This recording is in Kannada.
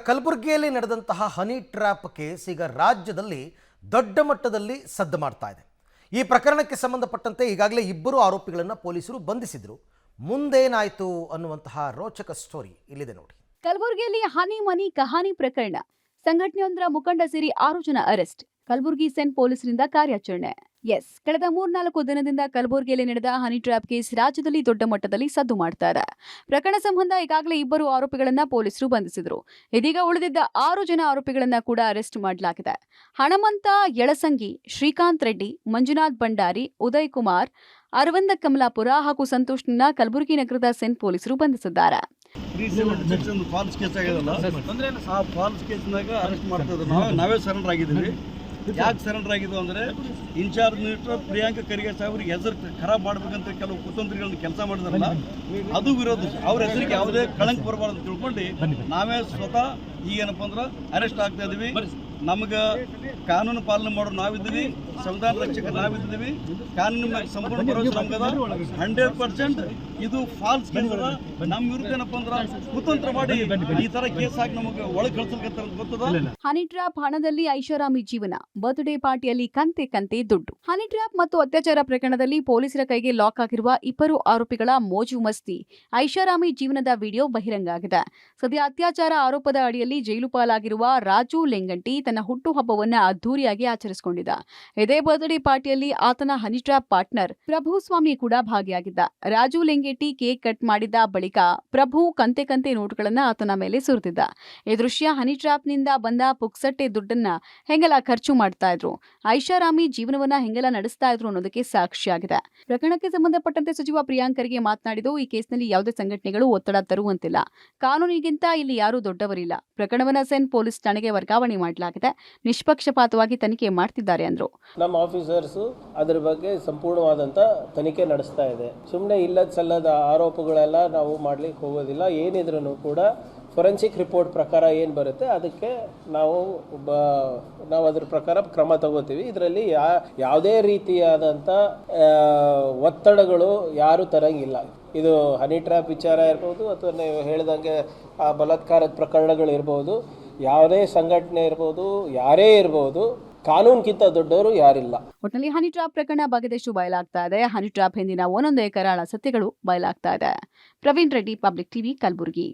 ಕಲಬುರಗಿಯಲ್ಲಿ ನಡೆದಂತಹ ಹನಿ ಟ್ರ್ಯಾಪ್ ಕೇಸ್ ಈಗ ರಾಜ್ಯದಲ್ಲಿ ದೊಡ್ಡ ಮಟ್ಟದಲ್ಲಿ ಸದ್ದು ಮಾಡ್ತಾ ಇದೆ. ಈ ಪ್ರಕರಣಕ್ಕೆ ಸಂಬಂಧಪಟ್ಟಂತೆ ಈಗಾಗಲೇ ಇಬ್ಬರು ಆರೋಪಿಗಳನ್ನು ಪೊಲೀಸರು ಬಂಧಿಸಿದ್ರು. ಮುಂದೇನಾಯಿತು ಅನ್ನುವಂತಹ ರೋಚಕ ಸ್ಟೋರಿ ಇಲ್ಲಿದೆ ನೋಡಿ. ಕಲಬುರಗಿಯಲ್ಲಿ ಹನಿ ಮನಿ ಕಹಾನಿ ಪ್ರಕರಣ. ಸಂಘಟನೆಯೊಂದರ ಮುಖಂಡ ಸೇರಿ 6 ಜನ ಅರೆಸ್ಟ್. ಕಲಬುರಗಿ ಸೆನ್ ಪೊಲೀಸರಿಂದ ಕಾರ್ಯಾಚರಣೆ. ಕಳೆದ 3-4 ದಿನದಿಂದ ಕಲಬುರಗಿಯಲ್ಲಿ ನಡೆದ ಹನಿ ಟ್ರ್ಯಾಪ್ ಕೇಸ್ ರಾಜ್ಯದಲ್ಲಿ ದೊಡ್ಡ ಮಟ್ಟದಲ್ಲಿ ಸದ್ದು ಮಾಡ್ತಾ ಇದೆ. ಪ್ರಕರಣ ಸಂಬಂಧ ಈಗಾಗಲೇ ಇಬ್ಬರು ಆರೋಪಿಗಳನ್ನ ಪೊಲೀಸರು ಬಂಧಿಸಿದ್ರು. ಇದೀಗ ಉಳಿದಿದ್ದ 6 ಜನ ಆರೋಪಿಗಳನ್ನ ಕೂಡ ಅರೆಸ್ಟ್ ಮಾಡಲಾಗಿದೆ. ಹಣಮಂತ ಯಳಸಂಗಿ, ಶ್ರೀಕಾಂತ್ ರೆಡ್ಡಿ, ಮಂಜುನಾಥ್ ಭಂಡಾರಿ, ಉದಯ್ ಕುಮಾರ್, ಅರವಿಂದ ಕಮಲಾಪುರ ಹಾಗೂ ಸಂತೋಷ್ನ ಕಲಬುರಗಿ ನಗರದ ಸೆನ್ ಪೊಲೀಸರು ಬಂಧಿಸಿದ್ದಾರೆ. ಫಾಲ್ಸ್ ಕೇಸ್ ಆಗಿದಲ್ಲ, ಆ ಫಾಲ್ಸ್ ಕೇಸ್ನಾಗ ಅರೆಸ್ಟ್ ಮಾಡ್ತಿದ್ರು. ನಾವೇ ಸರೆಂಡರ್ ಆಗಿದ್ದೀವಿ. ಯಾಕೆ ಸರೆಂಡರ್ ಆಗಿದ್ವು ಅಂದರೆ ಇನ್ಚಾರ್ಜ್ ಮಿನಿಸ್ಟರ್ ಪ್ರಿಯಾಂಕ ಖರ್ಗೆ ಸಾಹೇಬ್ರಿಗೆ ಹೆಸರು ಖರಾಬ್ ಮಾಡ್ಬೇಕಂತ ಕೆಲವು ಕುತಂತ್ರಿಗಳನ್ನ ಕೆಲಸ ಮಾಡಿದ್ರಲ್ಲ, ಅದು ವಿರೋಧ. ಅವ್ರ ಹೆಸರಿಗೆ ಯಾವುದೇ ಕಳಂಕ ಬರಬಾರ್ದು ಅಂತ ತಿಳ್ಕೊಂಡು ನಾವೇ ಸ್ವತಃ ಈಗೇನಪ್ಪ ಅಂದ್ರೆ ಅರೆಸ್ಟ್ ಆಗ್ತಾ ಇದೀವಿ. ನಮ್ಗೆ ಕಾನೂನು ಪಾಲನೆ ಮಾಡೋರು ನಾವಿದ್ದೀವಿ, ಸಂವಿಧಾನ ರಕ್ಷಕ ನಾವಿದ್ದೀವಿ. ಕಾನೂನು ಸಂಪೂರ್ಣ ಭರವಸೆ ನಮ್ಗದ. 100% ಇದು ಫಾಲ್ಸ್ ಕೇಸ್ ಅದ. ನಮ್ಮ ವಿರುದ್ಧ ಏನಪ್ಪ ಅಂದ್ರೆ ಕುತಂತ್ರ ಮಾಡಿ ಈ ತರ ಕೇಸ್ ಹಾಕಿ ನಮಗೆ ಒಳಗೆ ಕಳ್ಸಲ್ಕತ್ತಾರ ಅಂತ ಗೊತ್ತದ. ಹನಿ ಟ್ರ್ಯಾಪ್ ಹಣದಲ್ಲಿ ಐಷಾರಾಮಿ ಜೀವನ, ಬರ್ತ್ಡೇ ಪಾರ್ಟಿಯಲ್ಲಿ ಕಂತೆ ದುಡ್ಡು. ಹನಿ ಟ್ರ್ಯಾಪ್ ಮತ್ತು ಅತ್ಯಾಚಾರ ಪ್ರಕರಣದಲ್ಲಿ ಪೊಲೀಸರ ಕೈಗೆ ಲಾಕ್ ಆಗಿರುವ ಇಬ್ಬರು ಆರೋಪಿಗಳ ಮೋಜು ಮಸ್ತಿ, ಐಷಾರಾಮಿ ಜೀವನದ ವಿಡಿಯೋ ಬಹಿರಂಗ ಆಗಿದೆ. ಸದ್ಯ ಅತ್ಯಾಚಾರ ಆರೋಪದ ಅಡಿಯಲ್ಲಿ ಜೈಲು ಪಾಲಾಗಿರುವ ರಾಜು ಲೆಂಗಂಟಿ ತನ್ನ ಹುಟ್ಟುಹಬ್ಬವನ್ನ ಅದ್ದೂರಿಯಾಗಿ ಆಚರಿಸಿಕೊಂಡಿದ್ದ. ಇದೇ ಬರ್ತ್ಡೇ ಪಾರ್ಟಿಯಲ್ಲಿ ಆತನ ಹನಿ ಟ್ರ್ಯಾಪ್ ಪಾರ್ಟ್ನರ್ ಪ್ರಭು ಸ್ವಾಮಿ ಕೂಡ ಭಾಗಿಯಾಗಿದ್ದ. ರಾಜು ಲೆಂಗೇಟಿ ಕೇಕ್ ಕಟ್ ಮಾಡಿದ ಬಳಿಕ ಪ್ರಭು ಕಂತೆ ನೋಟುಗಳನ್ನ ಆತನ ಮೇಲೆ ಸುರಿದಿದ್ದ. ಈ ದೃಶ್ಯ ಹನಿ ಟ್ರ್ಯಾಪ್ನಿಂದ ಬಂದ ಪುಕ್ಸಟ್ಟೆ ದುಡ್ಡನ್ನ ಹೆಂಗೆಲ್ಲ ಖರ್ಚು ಮಾಡ್ತಾ ಇದ್ರು, ಐಷಾರಾಮಿ ಜೀವನವನ್ನ ಹೆಂಗೆಲ್ಲ ನಡೆಸ್ತಾ ಇದ್ರು ಅನ್ನೋದಕ್ಕೆ ಸಾಕ್ಷಿಯಾಗಿದೆ. ಪ್ರಕರಣಕ್ಕೆ ಸಂಬಂಧಪಟ್ಟಂತೆ ಸಚಿವ ಪ್ರಿಯಾಂಕ್ ಖರ್ಗೆ ಮಾತನಾಡಿದ್ದು, ಈ ಕೇಸ್ನಲ್ಲಿ ಯಾವುದೇ ಸಂಘಟನೆಗಳು ಒತ್ತಡ ತರುವಂತಿಲ್ಲ. ಕಾನೂನಿಗಿಂತ ಇಲ್ಲಿ ಯಾರೂ ದೊಡ್ಡವರಿಲ್ಲ. ಪ್ರಕರಣವನ್ನ ಸೆನ್ ಪೊಲೀಸ್ ಠಾಣೆಗೆ ವರ್ಗಾವಣೆ ಮಾಡಲಾಗಿದೆ. ನಿಷ್ಪಕ್ಷಪಾತವಾಗಿ ತನಿಖೆ ಮಾಡ್ತಿದ್ದಾರೆ ಅಂದ್ರು. ನಮ್ಮ ಆಫೀಸರ್ಸ್ ಅದರ ಬಗ್ಗೆ ಸಂಪೂರ್ಣವಾದಂತ ತನಿಖೆ ನಡೆಸ್ತಾ ಇದೆ. ಸುಮ್ಮನೆ ಇಲ್ಲದ ಸಲ್ಲದ ಆರೋಪಗಳೆಲ್ಲ ನಾವು ಮಾಡ್ಲಿಕ್ಕೆ ಹೋಗೋದಿಲ್ಲ. ಏನಿದ್ರೂ ಕೂಡ ಫೊರೆನ್ಸಿಕ್ ರಿಪೋರ್ಟ್ ಪ್ರಕಾರ ಏನು ಬರುತ್ತೆ ಅದಕ್ಕೆ ನಾವು ಅದ್ರ ಪ್ರಕಾರ ಕ್ರಮ ತಗೋತೀವಿ. ಇದರಲ್ಲಿ ಯಾವುದೇ ರೀತಿಯಾದಂಥ ಒತ್ತಡಗಳು ಯಾರು ತರಂಗಿಲ್ಲ. ಇದು ಹನಿ ಟ್ರ್ಯಾಪ್ ವಿಚಾರ ಇರ್ಬೋದು ಅಥವಾ ನೀವು ಹೇಳಿದಂಗೆ ಆ ಬಲಾತ್ಕಾರದ ಪ್ರಕರಣಗಳಿರ್ಬೋದು, ಯಾವುದೇ ಸಂಘಟನೆ ಇರ್ಬೋದು, ಯಾರೇ ಇರ್ಬೋದು, ಕಾನೂನಿಗಿಂತ ದೊಡ್ಡವರು ಯಾರಿಲ್ಲ. ಒಟ್ಟಿನಲ್ಲಿ ಹನಿ ಟ್ರ್ಯಾಪ್ ಪ್ರಕರಣ ಬಗೆದಷ್ಟು ಬಯಲಾಗ್ತಾ ಇದೆ. ಹನಿ ಟ್ರ್ಯಾಪ್ ಹಿಂದಿನ ಒಂದೊಂದೇ ಕರಾಳ ಸತ್ಯಗಳು ಬಯಲಾಗ್ತಾ ಇದೆ. Praveen Reddy, public TV, Kalaburagi.